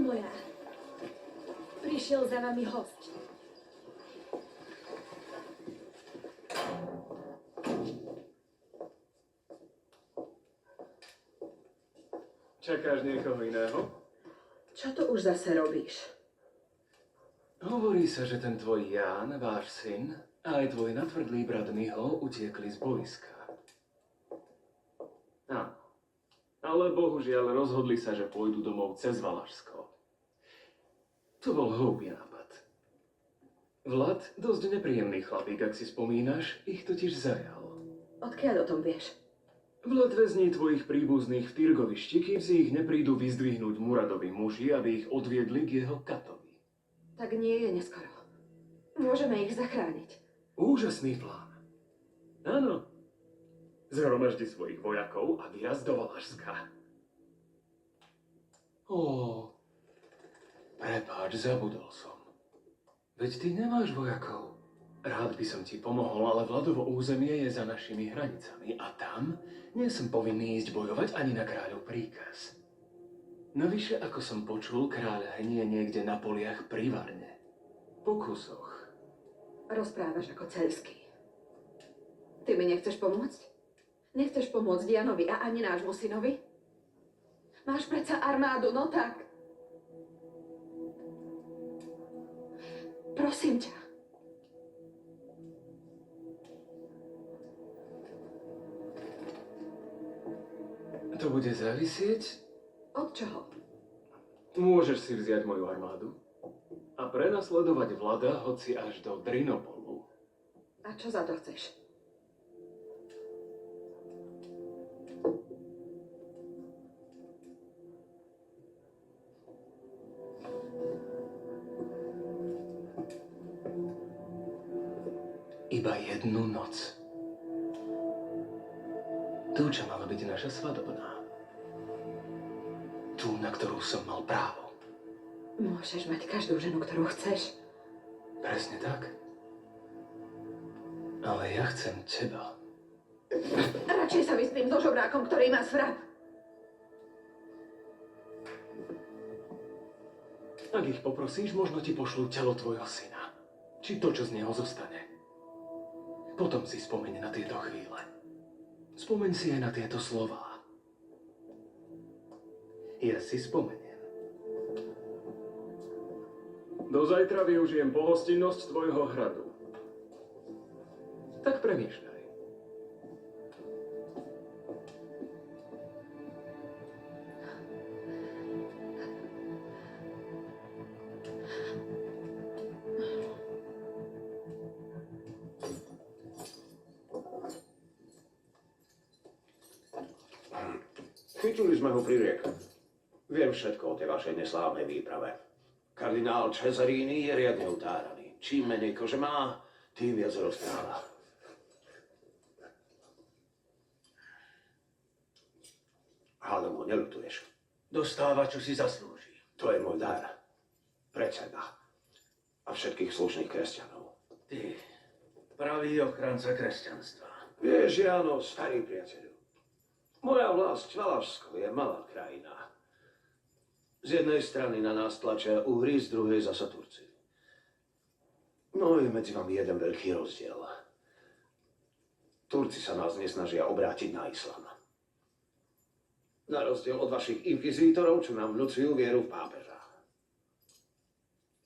moja. Prišiel za vami hosť. Čakáš niekoho iného? Čo to už zase robíš? Hovorí sa, že ten tvoj Ján, váš syn, a aj tvoj natvrdlý brat Miho utiekli z boiska. Áno. Ale bohužiaľ rozhodli sa, že pôjdu domov cez Valašsko. To bol hĺbý nápad. Vlad, dosť nepríjemný chlapík, ak si spomínaš, ich totiž zajal. Odkiaľ o tom vieš? Vlad väzní tvojich príbuzných v Tyrgovišti, kým si ich neprídu vyzdvihnúť Muradovi muži, aby ich odviedli k jeho katovi. Tak nie je neskoro. Môžeme ich zachrániť. Úžasný plán. Áno. Zhromaždi svojich vojakov a vyjazd do Valašska. Prepáč, zabudol som. Veď ty nemáš vojakov. Rád by som ti pomohol, ale Vladovo územie je za našimi hranicami a tam nie som povinný ísť bojovať ani na kráľov príkaz. Navyše, ako som počul, kráľ hnie niekde na poliach pri Varne. Po kusoch. Rozprávaš ako celský. Ty mi nechceš pomôcť? Nechceš pomôcť Janovi a ani nášmu synovi? Máš predsa armádu, no tak. Prosím ťa. To bude závisieť? Od čoho? Môžeš si vziať moju armádu a prenasledovať Vlada hoci až do Drinopolu. A čo za to chceš? Iba jednu noc. Tu, čo mala byť naša svadobná. Tú, na ktorú som mal právo. Môžeš mať každú ženu, ktorú chceš. Presne tak. Ale ja chcem teba. Radšej sa vyspím so žobrákom, ktorý má svrap. Ak ich poprosíš, možno ti pošlú telo tvojho syna. Či to, čo z neho zostane. Potom si spomeň na tieto chvíle. Spomeň si aj na tieto slová. Ja si spomeniem. Do zajtra využijem pohostinnosť tvojho hradu. Tak premýšľaj. Chytili sme ho pri rieke. Viem všetko o tej vašej neslávnej výprave. Kardinál Cesarini je riadne utáraný. Čím menej kože má, tým viac rozpráva. Hádam ho neľutuješ. Dostáva, čo si zaslúži. To je môj dar. Pre teba. A všetkých slušných kresťanov. Ty, pravý ochranca kresťanstva. Vieš, Jáno, starý priateľu. Moja vlast, Valašsko, je malá krajina. Z jednej strany na nás tlačia Uhry, z druhej zasa Turci. No je medzi vami jeden veľký rozdiel. Turci sa nás nesnažia obrátiť na islám. Na rozdiel od vašich inkvizítorov, čo nám vnúcujú vieru v pápeža.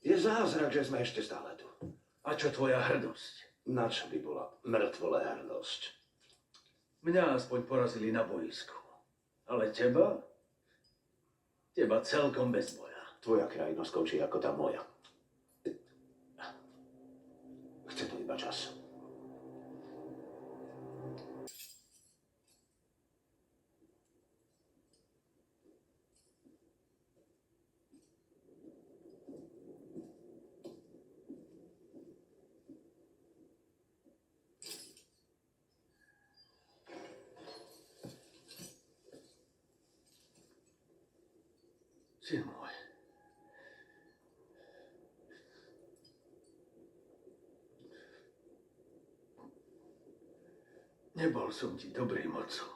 Je zázrak, že sme ešte stále tu. A čo tvoja hrdosť? Na čo by bola mŕtvole hrdosť? Mňa aspoň porazili na boisku. Ale teba? Teba celkom bez boja. Tvoja krajina skončí ako tá moja. Chce to iba čas. Syn môj. Nebol som ti dobrým otcom.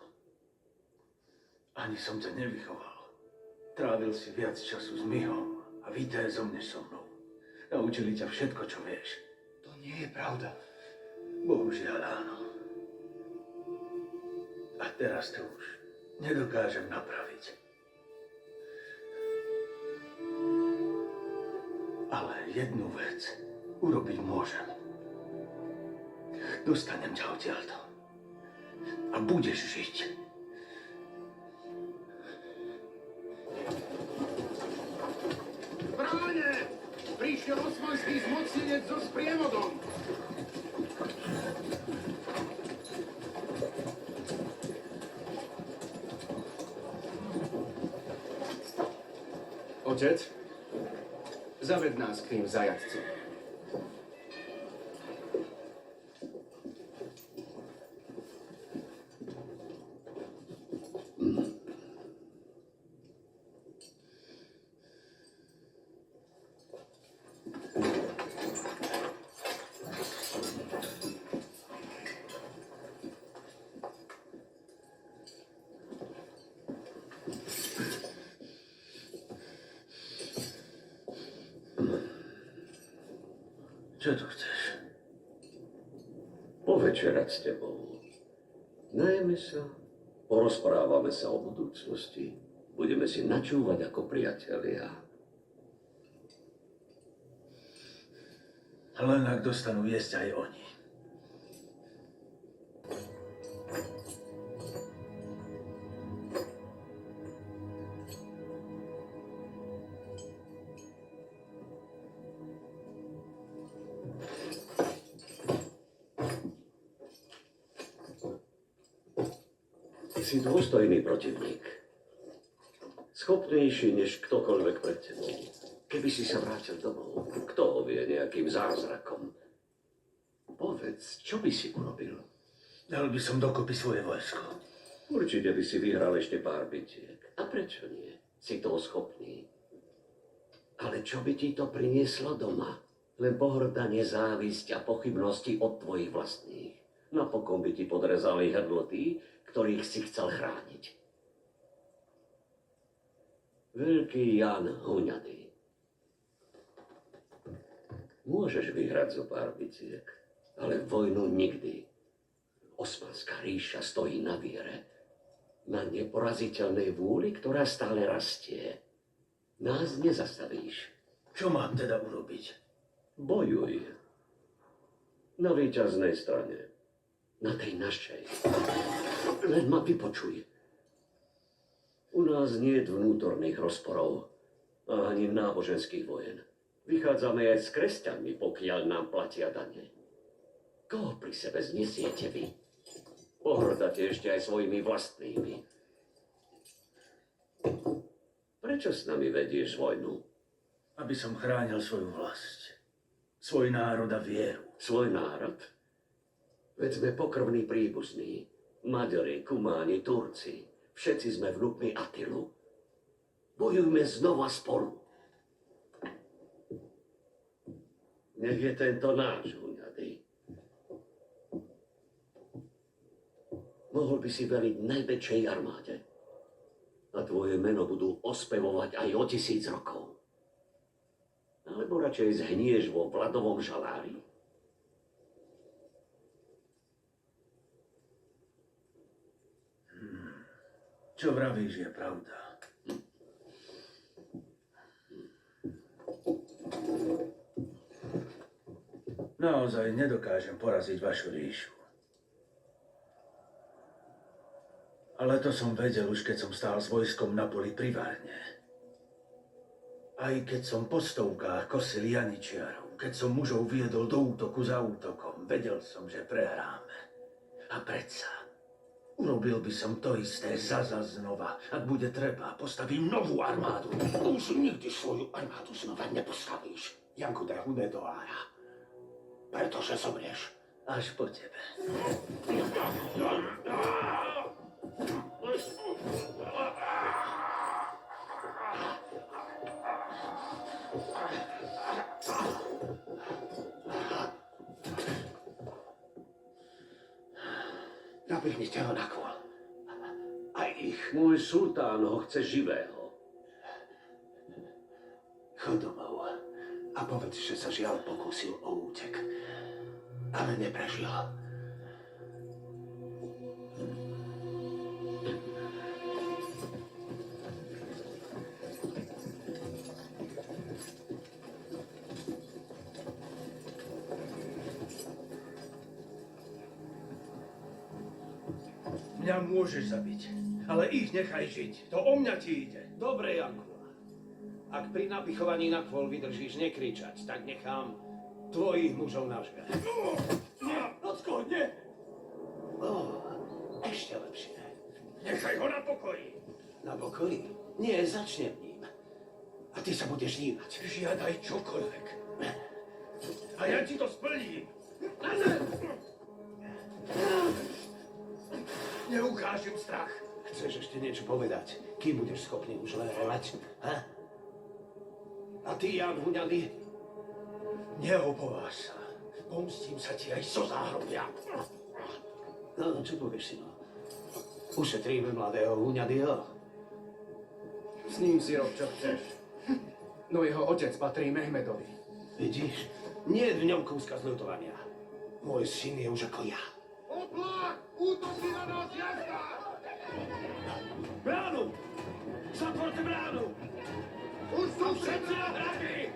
Ani som ťa nevychoval. Trávil si viac času s Mihom. a vitezom než so mnou. Naučili ťa všetko, čo vieš. To nie je pravda. Bohužiaľ áno. A teraz to už nedokážem napraviť. Ale jednu vec urobiť môžem. Dostanem ťa odtiaľto. A budeš žiť. Bráne! Prišiel osmanský zmocnenec so sprievodom. Otec, zaved nás k tým zajatcom. Čo tu chceš? Povečerať s tebou. Najeme sa, porozprávame sa o budúcnosti. Budeme si načúvať ako priatelia. Len ak dostanú jesť aj oni. Si dôstojný protivník. Schopnejší než ktokoľvek pred tebou. Keby si sa vrátil domov, kto ho vie nejakým zázrakom. Povedz, čo by si urobil? Dal by som dokopy svoje vojsko. Určite by si vyhral ešte pár bitiek. A prečo nie? Si toho schopný. Ale čo by ti to prinieslo doma? Len pohrdanie, závisť a pochybnosti od tvojich vlastných. Napokon by ti podrezali hrdlo tí, ktorých si chcel chrániť. Veľký Jan Huňady. Môžeš vyhrať zo pár biciek, ale vojnu nikdy. Osmanská ríša stojí na viere, na neporaziteľnej vôli, ktorá stále rastie. Nás nezastavíš. Čo mám teda urobiť? Bojuj. Na víťaznej strane. Na tej našej. Len ma vypočuj. U nás nie je vnútorných rozporov a ani náboženských vojen. Vychádzame aj s kresťanmi, pokiaľ nám platia dane. Koho pri sebe znesiete vy? Pohrdate ešte aj svojimi vlastnými. Prečo s nami vedieš vojnu? Aby som chránil svoju vlast, svoj národ a vieru. Svoj národ? Veď sme pokrvní príbuzní. Maďari, Kumáni, Turci. Všetci sme vnukmi Attilu. Bojujme znova spolu. Nech je tento náš, Huňady. Mohol by si veliť najväčšej armáde. A tvoje meno budú ospevovať aj o 1000 rokov. Alebo radšej zhnieš vo Vladovom žalári? Čo vravíš, je pravda. Naozaj nedokážem poraziť vašu ríšu. Ale to som vedel už, keď som stál s vojskom na poli pri Varne. Aj keď som po stovkách kosil janičiarov, keď som mužov viedol do útoku za útokom, vedel som, že prehráme. A predsa, urobil by som to isté znova. Ak bude treba, postavím novú armádu. Už nikdy svoju armádu znova nepostavíš, Janku de Hunedoára. Pretože zomrieš. Až po tebe. Nabihnite ho na kôl. Aj ich. Môj sultán ho chce živého. Chod domov a povedz, že sa žiaľ pokúsil o útek. Ale neprežil. Mňa môžeš zabiť, ale ich nechaj žiť. To o mňa ti ide. Dobre, Janku. Ak pri napichovaní na kvôl vydržíš nekričať, tak nechám tvojich mužov na žber. Nie, Ocko, nie! Ešte lepšie. Nechaj ho na pokoji. Na pokoji? Nie, začnem ním. A ty sa budeš dívať. Žiadaj čokoľvek. A ja ti to splním. Neukážem strach. Chceš ešte niečo povedať? Kým budeš schopný už len volať? Ha? A ty, Jan Huňady? Neopováž sa. Pomstím sa ti aj zo záhrobia. No, čo povieš, syno? Ušetríme mladého Huňadyho. S ním si rob, čo chceš. No jeho otec patrí Mehmedovi. Vidíš? Nie je v ňom kúska zľutovania. Môj syn je už ako ja. Oplach! Útočí na nás jazda! Bránu! Zatvorte bránu! Už sú Všetci na hrady!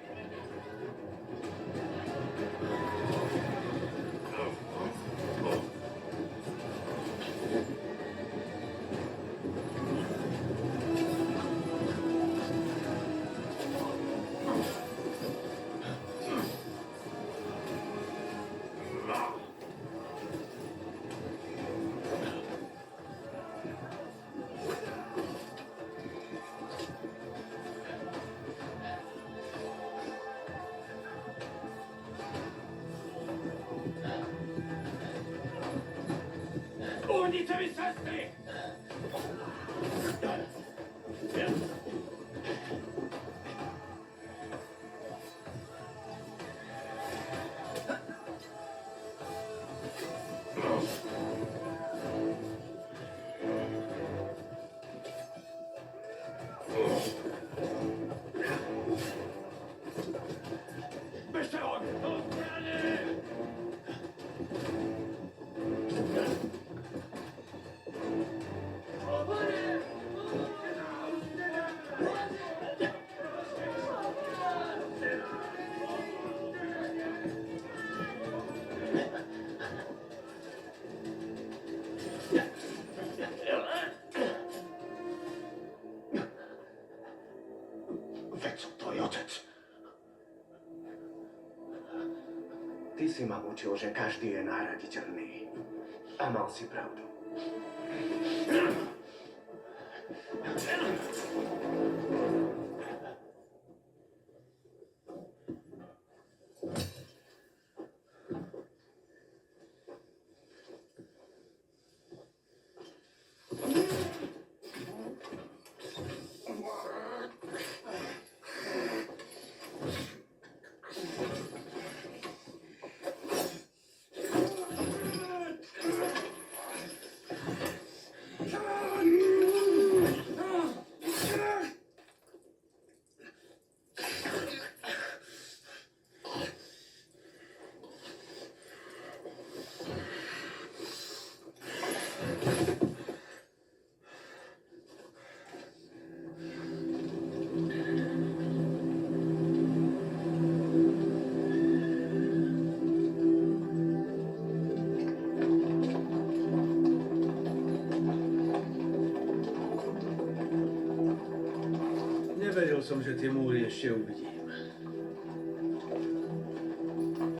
Uhnite mi sestry! Bežte on! Do zbrane! Veď som tvoj otec. Ty si ma učil, že každý je nahraditeľný. A mal si pravdu. Neveril som, že tie múry ešte uvidím.